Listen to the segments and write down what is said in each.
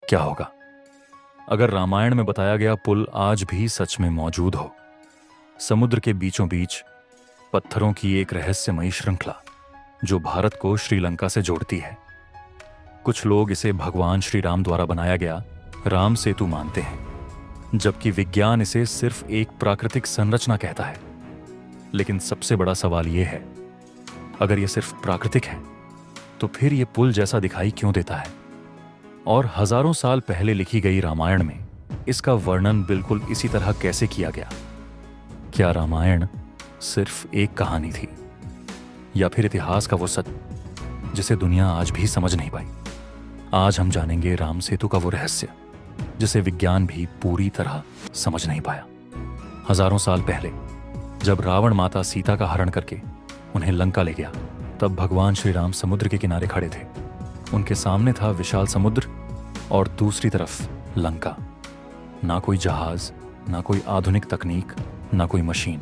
क्या होगा अगर रामायण में बताया गया पुल आज भी सच में मौजूद हो? समुद्र के बीचों बीच पत्थरों की एक रहस्यमयी श्रृंखला जो भारत को श्रीलंका से जोड़ती है। कुछ लोग इसे भगवान श्री राम द्वारा बनाया गया राम सेतु मानते हैं, जबकि विज्ञान इसे सिर्फ एक प्राकृतिक संरचना कहता है। लेकिन सबसे बड़ा सवाल यह है, अगर यह सिर्फ प्राकृतिक है तो फिर यह पुल जैसा दिखाई क्यों देता है? और हजारों साल पहले लिखी गई रामायण में इसका वर्णन बिल्कुल इसी तरह कैसे किया गया? क्या रामायण सिर्फ एक कहानी थी, या फिर इतिहास का वो सत्य जिसे दुनिया आज भी समझ नहीं पाई? आज हम जानेंगे राम सेतु का वो रहस्य जिसे विज्ञान भी पूरी तरह समझ नहीं पाया। हजारों साल पहले जब रावण माता सीता का हरण करके उन्हें लंका ले गया, तब भगवान श्री राम समुद्र के किनारे खड़े थे। उनके सामने था विशाल समुद्र और दूसरी तरफ लंका। ना कोई जहाज, ना कोई आधुनिक तकनीक, ना कोई मशीन,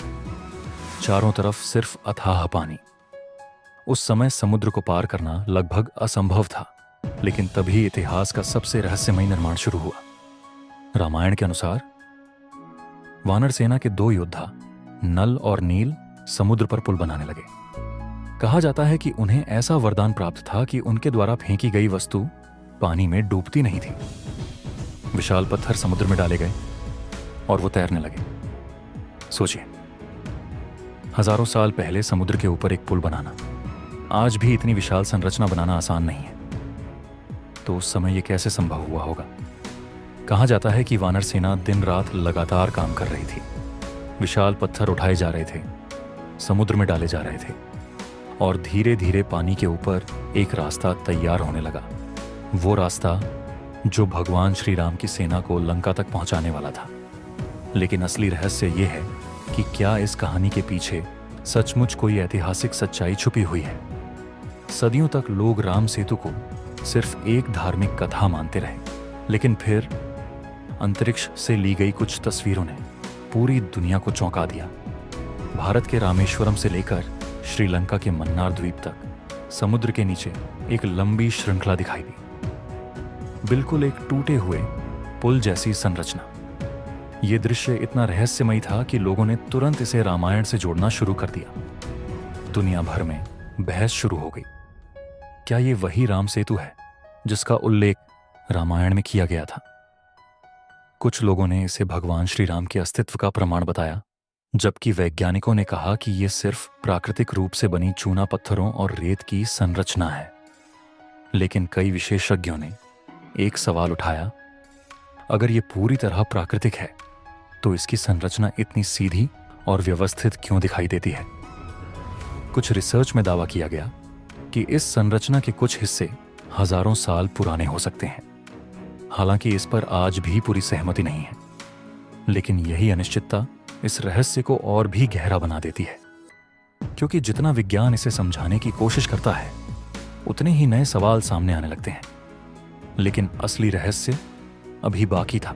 चारों तरफ सिर्फ अथाह पानी। उस समय समुद्र को पार करना लगभग असंभव था, लेकिन तभी इतिहास का सबसे रहस्यमयी निर्माण शुरू हुआ। रामायण के अनुसार वानर सेना के दो योद्धा नल और नील समुद्र पर पुल बनाने लगे। कहा जाता है कि उन्हें ऐसा वरदान प्राप्त था कि उनके द्वारा फेंकी गई वस्तु पानी में डूबती नहीं थी। विशाल पत्थर समुद्र में डाले गए और वो तैरने लगे। सोचिए, हजारों साल पहले समुद्र के ऊपर एक पुल बनाना, आज भी इतनी विशाल संरचना बनाना आसान नहीं है। तो उस समय यह कैसे संभव हुआ होगा? कहा जाता है कि वानर सेना दिन रात लगातार काम कर रही थी। विशाल पत्थर उठाए जा रहे थे, समुद्र में डाले जा रहे थे, और धीरे धीरे पानी के ऊपर एक रास्ता तैयार होने लगा। वो रास्ता जो भगवान श्री राम की सेना को लंका तक पहुंचाने वाला था। लेकिन असली रहस्य यह है कि क्या इस कहानी के पीछे सचमुच कोई ऐतिहासिक सच्चाई छुपी हुई है? सदियों तक लोग राम सेतु को सिर्फ एक धार्मिक कथा मानते रहे, लेकिन फिर अंतरिक्ष से ली गई कुछ तस्वीरों ने पूरी दुनिया को चौंका दिया। भारत के रामेश्वरम से लेकर श्रीलंका के मन्नार द्वीप तक समुद्र के नीचे एक लंबी श्रृंखला दिखाई दी, बिल्कुल एक टूटे हुए पुल जैसी संरचना। यह दृश्य इतना रहस्यमयी था कि लोगों ने तुरंत इसे रामायण से जोड़ना शुरू कर दिया। दुनिया भर में बहस शुरू हो गई, क्या ये वही राम सेतु है जिसका उल्लेख रामायण में किया गया था? कुछ लोगों ने इसे भगवान श्री राम के अस्तित्व का प्रमाण बताया, जबकि वैज्ञानिकों ने कहा कि यह सिर्फ प्राकृतिक रूप से बनी चूना पत्थरों और रेत की संरचना है। लेकिन कई विशेषज्ञों ने एक सवाल उठाया, अगर यह पूरी तरह प्राकृतिक है तो इसकी संरचना इतनी सीधी और व्यवस्थित क्यों दिखाई देती है? कुछ रिसर्च में दावा किया गया कि इस संरचना के कुछ हिस्से हजारों साल पुराने हो सकते हैं। हालांकि इस पर आज भी पूरी सहमति नहीं है, लेकिन यही अनिश्चितता इस रहस्य को और भी गहरा बना देती है, क्योंकि जितना विज्ञान इसे समझाने की कोशिश करता है, उतने ही नए सवाल सामने आने लगते हैं। लेकिन असली रहस्य अभी बाकी था।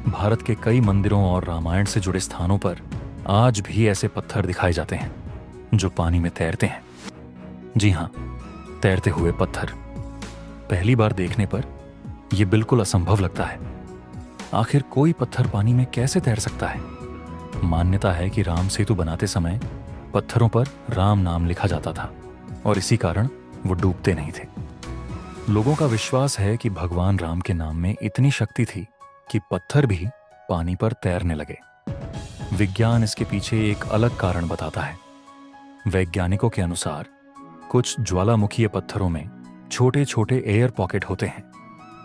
भारत के कई मंदिरों और रामायण से जुड़े स्थानों पर आज भी ऐसे पत्थर दिखाए जाते हैं जो पानी में तैरते हैं। जी हां, तैरते हुए पत्थर। पहली बार देखने पर यह बिल्कुल असंभव लगता है। आखिर कोई पत्थर पानी में कैसे तैर सकता है? मान्यता है कि राम सेतु बनाते समय पत्थरों पर राम नाम लिखा जाता था और इसी कारण वो डूबते नहीं थे। लोगों का विश्वास है कि भगवान राम के नाम में इतनी शक्ति थी कि पत्थर भी पानी पर तैरने लगे। विज्ञान इसके पीछे एक अलग कारण बताता है। वैज्ञानिकों के अनुसार कुछ ज्वालामुखीय पत्थरों में छोटे छोटे एयर पॉकेट होते हैं,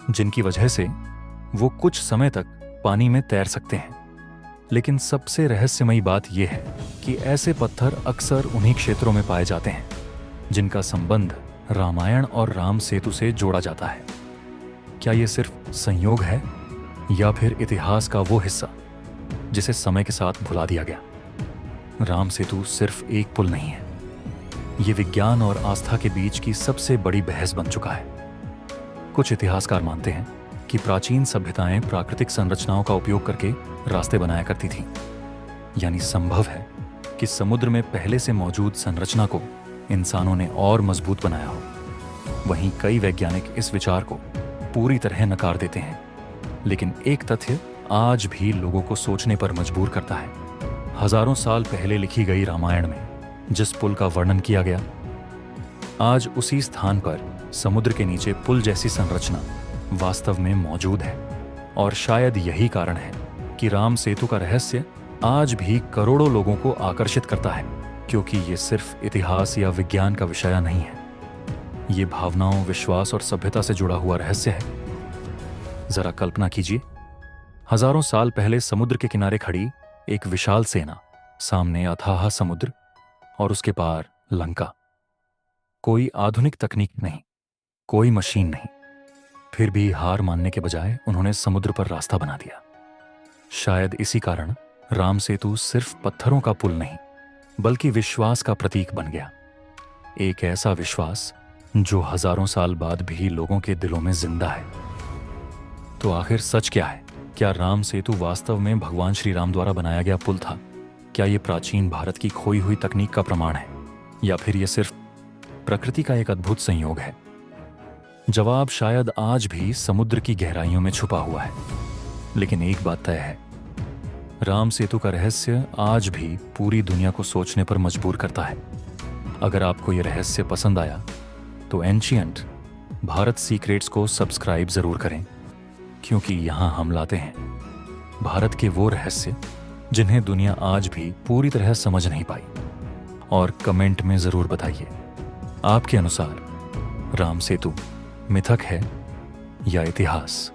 जिनकी वजह से वो कुछ समय तक पानी में तैर सकते हैं। लेकिन सबसे रहस्यमयी बात यह है कि ऐसे पत्थर अक्सर उन्हीं क्षेत्रों में पाए जाते हैं जिनका संबंध रामायण और राम सेतु से जोड़ा जाता है। क्या यह सिर्फ संयोग है या फिर इतिहास का वो हिस्सा जिसे समय के साथ भुला दिया गया? राम सेतु सिर्फ एक पुल नहीं है, ये विज्ञान और आस्था के बीच की सबसे बड़ी बहस बन चुका है। कुछ इतिहासकार मानते हैं कि प्राचीन सभ्यताएं प्राकृतिक संरचनाओं का उपयोग करके रास्ते बनाया करती थीं। यानी संभव है कि समुद्र में पहले से मौजूद संरचना को इंसानों ने और मजबूत बनाया हो। वहीं कई वैज्ञानिक इस विचार को पूरी तरह नकार देते हैं, लेकिन एक तथ्य आज भी लोगों को सोचने पर मजबूर करता है। हजारों साल पहले लिखी गई रामायण में जिस पुल का वर्णन किया गया, आज उसी स्थान पर समुद्र के नीचे पुल जैसी संरचना वास्तव में मौजूद है। और शायद यही कारण है कि राम सेतु का रहस्य आज भी करोड़ों लोगों को आकर्षित करता है, क्योंकि ये सिर्फ इतिहास या विज्ञान का विषय नहीं है। ये भावनाओं, विश्वास और सभ्यता से जुड़ा हुआ रहस्य है। जरा कल्पना कीजिए, हजारों साल पहले समुद्र के किनारे खड़ी एक विशाल सेना, सामने अथाह समुद्र और उसके पार लंका। कोई आधुनिक तकनीक नहीं, कोई मशीन नहीं, फिर भी हार मानने के बजाय उन्होंने समुद्र पर रास्ता बना दिया। शायद इसी कारण राम सेतु सिर्फ पत्थरों का पुल नहीं, बल्कि विश्वास का प्रतीक बन गया। एक ऐसा विश्वास जो हजारों साल बाद भी लोगों के दिलों में जिंदा है। तो आखिर सच क्या है? क्या राम सेतु वास्तव में भगवान श्री राम द्वारा बनाया गया पुल था? क्या यह प्राचीन भारत की खोई हुई तकनीक का प्रमाण है, या फिर यह सिर्फ प्रकृति का एक अद्भुत संयोग है? जवाब शायद आज भी समुद्र की गहराइयों में छुपा हुआ है। लेकिन एक बात तय है, राम सेतु का रहस्य आज भी पूरी दुनिया को सोचने पर मजबूर करता है। अगर आपको यह रहस्य पसंद आया तो एंशिएंट भारत सीक्रेट्स को सब्सक्राइब जरूर करें, क्योंकि यहां हम लाते हैं भारत के वो रहस्य जिन्हें दुनिया आज भी पूरी तरह समझ नहीं पाई। और कमेंट में जरूर बताइए, आपके अनुसार राम सेतु मिथक है या इतिहास?